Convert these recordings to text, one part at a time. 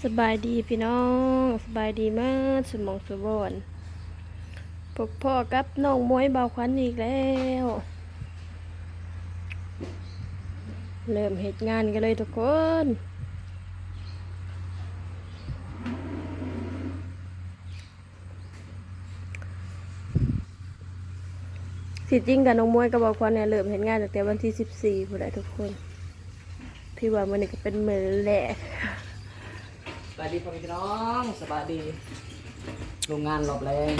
สบายดีพี่น้องสบายดีมากสมองสมบอนพบพ่อกับน้องมวยเบาควันอีกแล้วเริ่มเหตุงานกันเลยทุกคนสิจริงกับน้องมวยกับเบาควันเนี่ยเริ่มเหตุงานตั้งแต่วันที่14ผู้ใดทุกคนที่ว่ามันนี่ก็เป็นมือแรกสวัสดีพ่อพี่น้องสบายดีโรงงานหลบแรง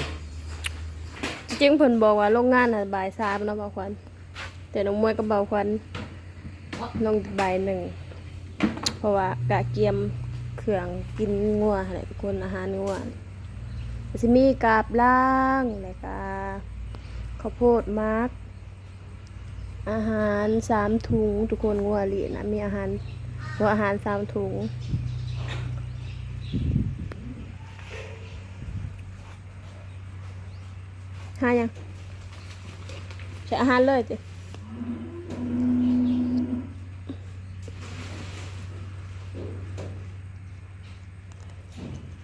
จริงเพิ่นบอกว่าโรงงานน่ะบ่าย3เนาะเบาควันแต่น้องมวยกับเบาควันน้องบ่าย1เพราะว่ากะเกียมเครื่องกินงัวอะไรทุกคนอาหารงัวสิมีกาบล่างแล้วก็ข้าวโพดมักอาหาร3ถุงทุกคนงัวหลีนะมีอาหาร3ถุงหายังใช้อาหารเลยจิ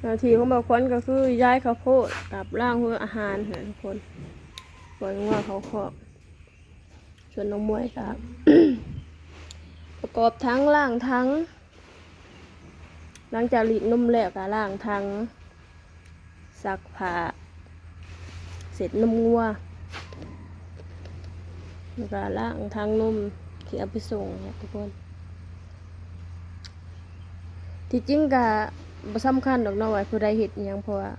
หน้าที่ของบางคนก็คือย้ายข้าวโพดกับล่างเพื่ออาหารนะทุกคนปล่อยงัวเขาครอบส่วนน้องมวยครับ ประกอบทั้งล่างทั้งหลังจากหลีกนมแล้วก็ล่างทั้งซักผ้าเสร็จนมงัวแล้วก็ล่างทั้งนมที่เอาไปส่งนะทุกคนที่จริงก็บ่สำคัญดอกเนาะว่าผู้ใดเฮ็ดอิหยังเพราะว่า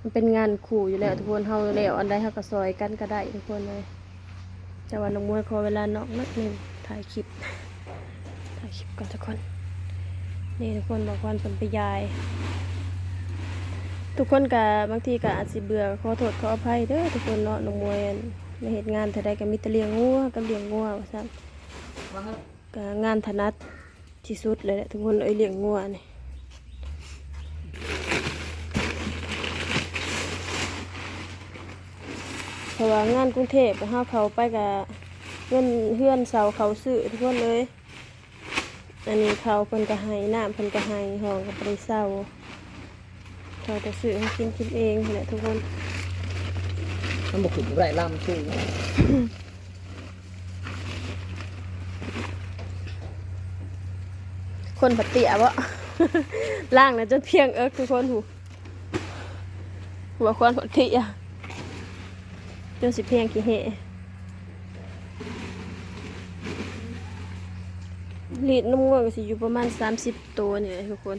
มันเป็นงานคู่อยู่แล้วทุกคนเฮาแล้วอันใดเฮาก็ซอยกันก็ได้ทุกคนเลยแต่ว่าน้องมวยขอเวลานอกนิดนึงถ่ายคลิปก่อนทุกคนนี่ทุกคนบอกวันเป็นไปยายทุกคนก็บางทีก็อาจสิเบื่อขอโทษขออภัยเด้อทุกคนเนาะน้องมวยมาเฮ็ดงานเท่าใดก็มีแต่เลี้ยงงัวกับเลี้ยงงัวว่าซั่นก็งานถนัดที่สุดเลยแหละทุกคนเลี้ยงงัวนี่เพราะว่างานกรุงเทพก็เฮาเข้าไปก็เงินเฮือนเสาเขาซื้อทุกคนเลยอันนี้เขาเพิ่นก็ให้น้ำเพิ่นก็ให้ห้องก็บ่ได้เซาเขาจะซื้อให้กินเองนี่แหละทุกคนมันบุกถึงไรล่ำชูคนผัดเตี๋ยบ่ ล่างนะจนเพียงทุกคนหัวควันผัดเตี๋ยจนสิเพียงกี่เหลีดนุ่มง่วงก็สิอยู่ประมาณ30ตัวนี่แหละทุกคน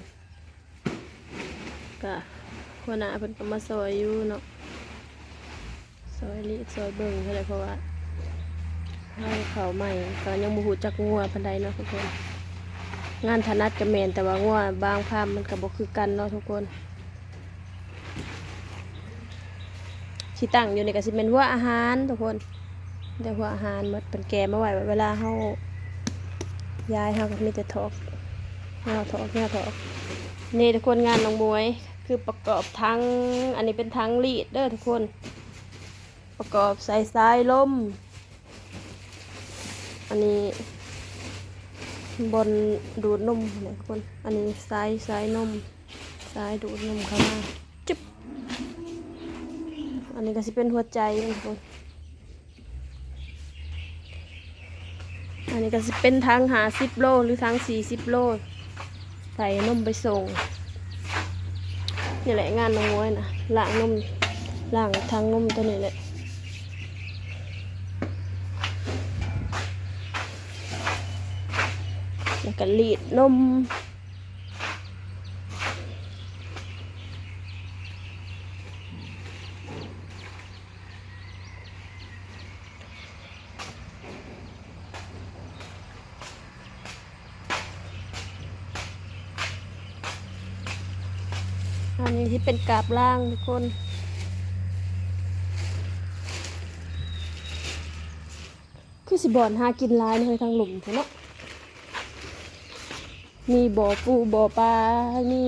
ก็หัวหน้าเพิ่นก็มาซอยอยู่เนาะซอยลีดซอยเบิ่งเท่าไรเพราะว่าเขาใหม่ก็ยังบ่ฮู้จักงัวปานใดเนาะทุกคนงานถนัดก็แม่นแต่ว่างัวบางภาพมันก็บ่คือกันเนาะทุกคนที่ตั้งอยู่นี่ก็สิเป็นหัวอาหารทุกคนแต่หัวอาหารหมดเป็นแกะมาไว้เวลาเฮายายเฮาก็มีแต่ถอกเงาถอกนี่ทุกคนงานน้องมวยคือประกอบทั้งอันนี้เป็นทั้งลีดเด้อทุกคนประกอบใส่สายลมอันนี้บนดูดนมนะทุกคนอันนี้สายนมสายดูดนมเข้ามาจุ๊บอันนี้ก็สิเป็นหัวใจทุกคนอันนี้ก็สิเป็นทาง50 โลหรือทาง40 โลใส่นมไปส่งนี่แหละงานน้องมวยนะล้างนมล้างทางนมตัวนี้แหละแล้วก็รีดนมอันนี้ที่เป็นกาบล่างทุกคนคือสิบอนหากินลายในทางหลุมเนาะมีบ่อปูบ่อปลามี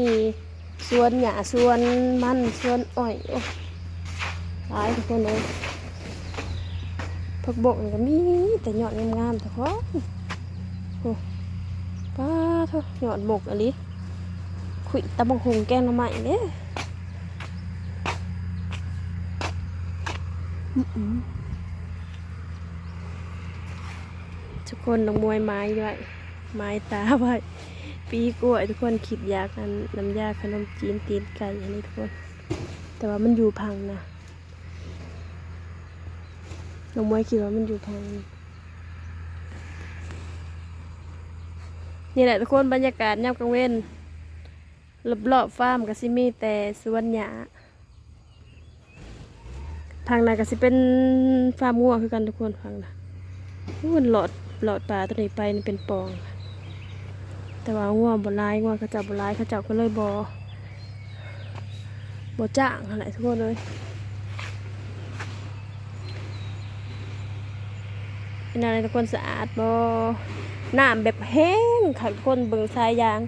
สวนหญ้าสวนมันสวนอ้อยโอ้หลายทุกคนเลยผักบกนี่ก็มีแต่ยอดงามๆทุกคนโอ้ป้าเถอะยอดบกอะไร ขุยตะบังหงแกงหน่อไม้เด้ทุกคนน้องมวยไม้ไว้ไม้ตาไว้ปีกล้วยทุกคนคิดอยากอันน้ำยาขนมจีนตีนไก่อันนี้ทุกคนแต่ว่ามันอยู่พังนะน้องมวยคิดว่ามันอยู่พังนี่แหละทุกคนบรรยากาศยามกลางเว้นรอบๆฟาร์มก็สิมีแต่สวนหญ้าทางนั้นก็สิเป็นฟาร์มงัวคือกันทุกคนฟังนะมันหลอดปลาตัวนี้ไปนี่เป็นปองแต่ว่างัวบ่ร้ายงัวเขาเจ้าบ่ร้ายเขาเจ้าก็เลยบ่จ้างอะไรทุกคนเลยเป็นอะไรทุกคนสะอาดบ่น้ำแบบแห้งค่ะทุกคนเบิ่งสายยาง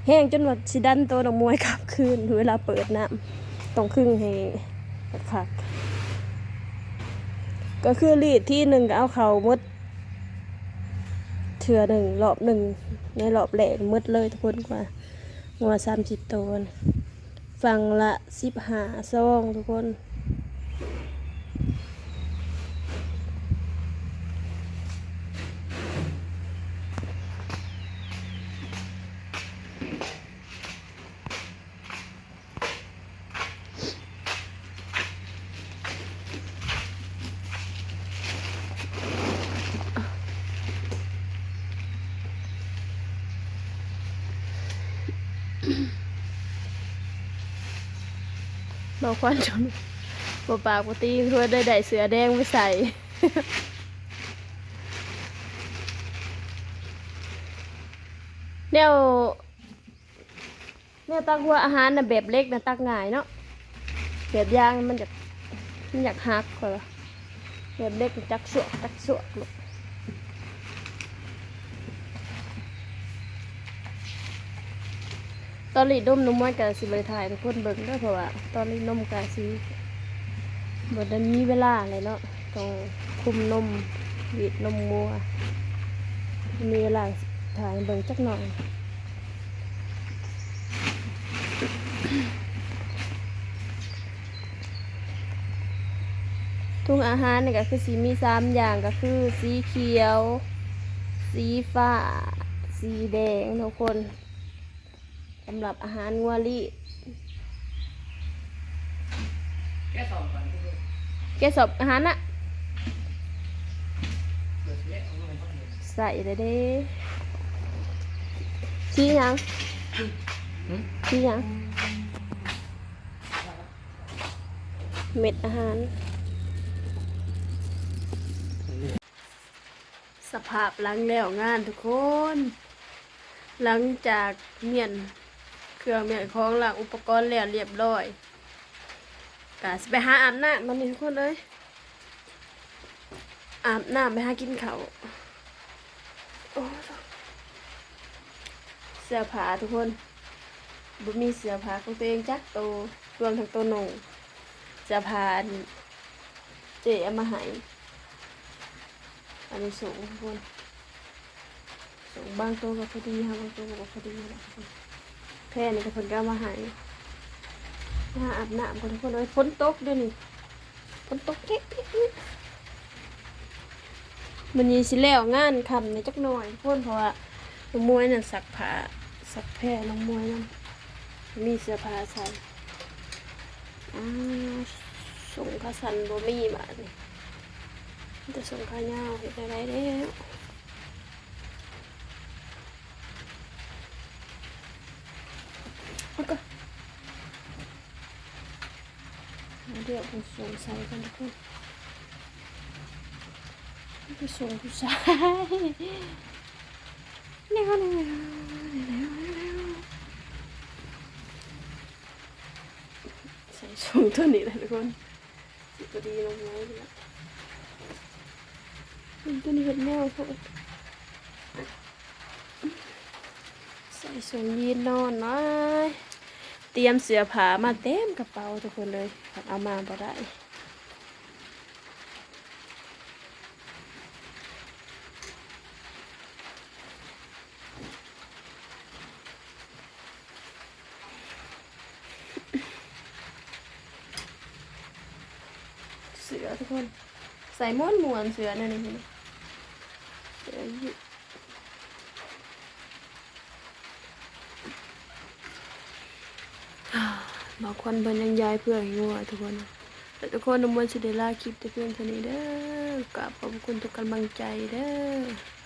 แห้งจนว่าสิดันตัวน้องมวยกลับคืนเวลาเปิดน้ำต้องครึ่งให้คักก็คือรีดที่หนึ่งก็เอาเขามดเถื่อหนึ่งรอบหนึ่งในรอบแรกมดเลยทุกคนกว่างัว30 ตัวฝั่งละ15 ซองทุกคนเราควันจนบ่ปากบ่ตีเพื่อได้เสือแดงไปใส่เนี่ยตักหัวอาหารน่ะแบบเล็กนะตักง่ายเนาะแบบย่างมันอยากหักกว่าแบบเล็กจักสวกลูกตอนรีดนมนุ่มม้วนกับสิบริถ่ายทุกคนเบิ่งด้วยเพราะว่าตอนรีดนมกับสิบ่ได้มีเวลาเลยเนาะต้องคุมนมรีดนมงัวมีเวลาถ่ายเบิ่งจักหน่อยทุ่งอาหารนี่ก็คือสีมี3 อย่างก็คือสีเขียวสีฟ้าสีแดงทุกคนสำหรับอาหารงัวลี่แกสอบอาหารน่ะใส่เลยเด้ชี้ยังเม็ดอาหารสภาพหลังแล้วงานทุกคนหลังจากเมียนเครื่องเมียนของหลังอุปกรณ์แล้วเรียบร้อยกะสิไปหาอาบน้ำมันนี่ทุกคนเลยอาบน้ำไปหากินข้าวโอ้เสื้อผ้าทุกคนบ่มีเสื้อผ้าของตัวเองจักโตรวมทั้งตัวหนุ่งเสื้อผ้าเจ๊เอามาให้อันนี้สูงทุกคนสูงบางตัวก็พอดีค่ะบางตัวก็พอดีนะแค่นี้ก็เพิ่นก็เอามาให้อาบน้ำก่อนทุกคนเลยฝนตกเดี๋ยวนี้ฝนตกเก๊ะมันนี้สิแล้วงานคำในจักหน่อยทุกคนเพราะว่าน้องมวยน่ะซักผ้าซักแพร่น้องมวยนั่นมีเสื้อผ้าใส่ส่งผ้าสันบ่มีบาดนี่จะส่งผ้ายาวเฮ็ดได้แล้วเอาก็เดี๋ยวไปส่งใส่กันทุกคนไปส่งผู้ชายแล้วใส่ส่งตัวนี้เลยทุกคนสิพอดีลงไว้แล้วตัวนี้เป็นแมวพวกใส่ส่งยีนนอนน้อยเตรียมเสื้อผ้ามาเต็มกระเป๋าทุกคนเลยเอามาบ่ได้ สือทุกคนใส่ม้วนเสือนั่นนี่เสืออยู่บางคนเพิ่นยังย้ายเพื่อนงัวทุกคนแต่ทุกคนน้ำมันต์สิได้ลาคลิปแต่เพียงเท่านี้เด้อกราบขอบคุณทุกกำลังใจเด้อ